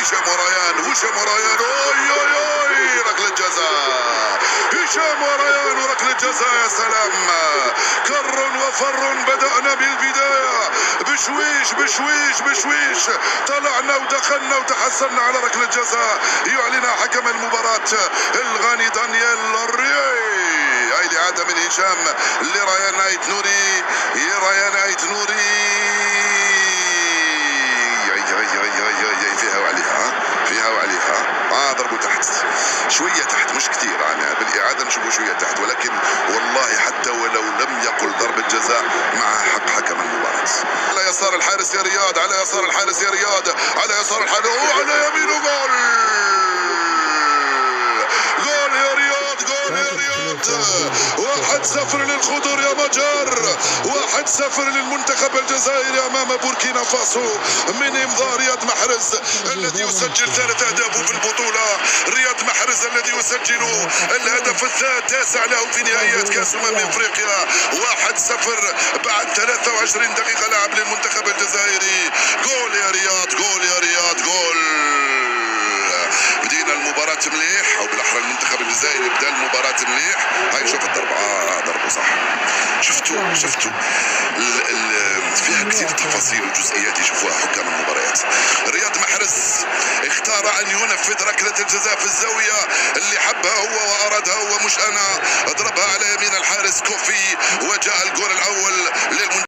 هشام وريان اوي اوي اوي ركلة جزاء. هشام وريان وركلة جزاء. يا سلام، كر وفر. بدأنا بالبداية بشويش طلعنا ودخلنا وتحصلنا على ركلة جزاء يعلن حكم المباراة الغاني دانيال الريي. هاي الإعادة من هشام لريان ايت نوري. ريان ايت نوري فيها وعليها ضربوا تحت شوية، تحت مش كثير. أنا بالإعادة نشوفه شوية تحت، ولكن والله حتى ولو لم يقل ضربة جزاء مع حق حكم المباراة. على يسار الحارس يا رياض، على يسار الحارس يا رياض، على يسار الحارس وعلى يمينه جول. جول يا رياض، جول يا رياض. 1-0 للخضر يا مجر، 1-0 للمنتخب الجزائري امام بوركينا فاسو من امضاء رياض محرز الذي يسجل 3 اهداف في البطوله. رياض محرز الذي يسجل الهدف التاسع له في نهائيات كاس افريقيا. 1-0 بعد 23 دقيقه لعب للمنتخب الجزائري. جول يا رياض، جول يا رياض، جول. بدينا المباراة مليح، او بالاحرى المنتخب الجزائري بدا المباراة مليح. هاي شوف الضربة، ضربه صح. شفتوا فيها كثير تفاصيل وجزئيات يشوفوها حكام المباريات. رياض محرز اختار ان ينفذ ركلة الجزاء في الزاوية اللي حبها هو وارادها هو، مش انا. اضربها على يمين الحارس كوفي وجاء الجول الاول للمنتخب.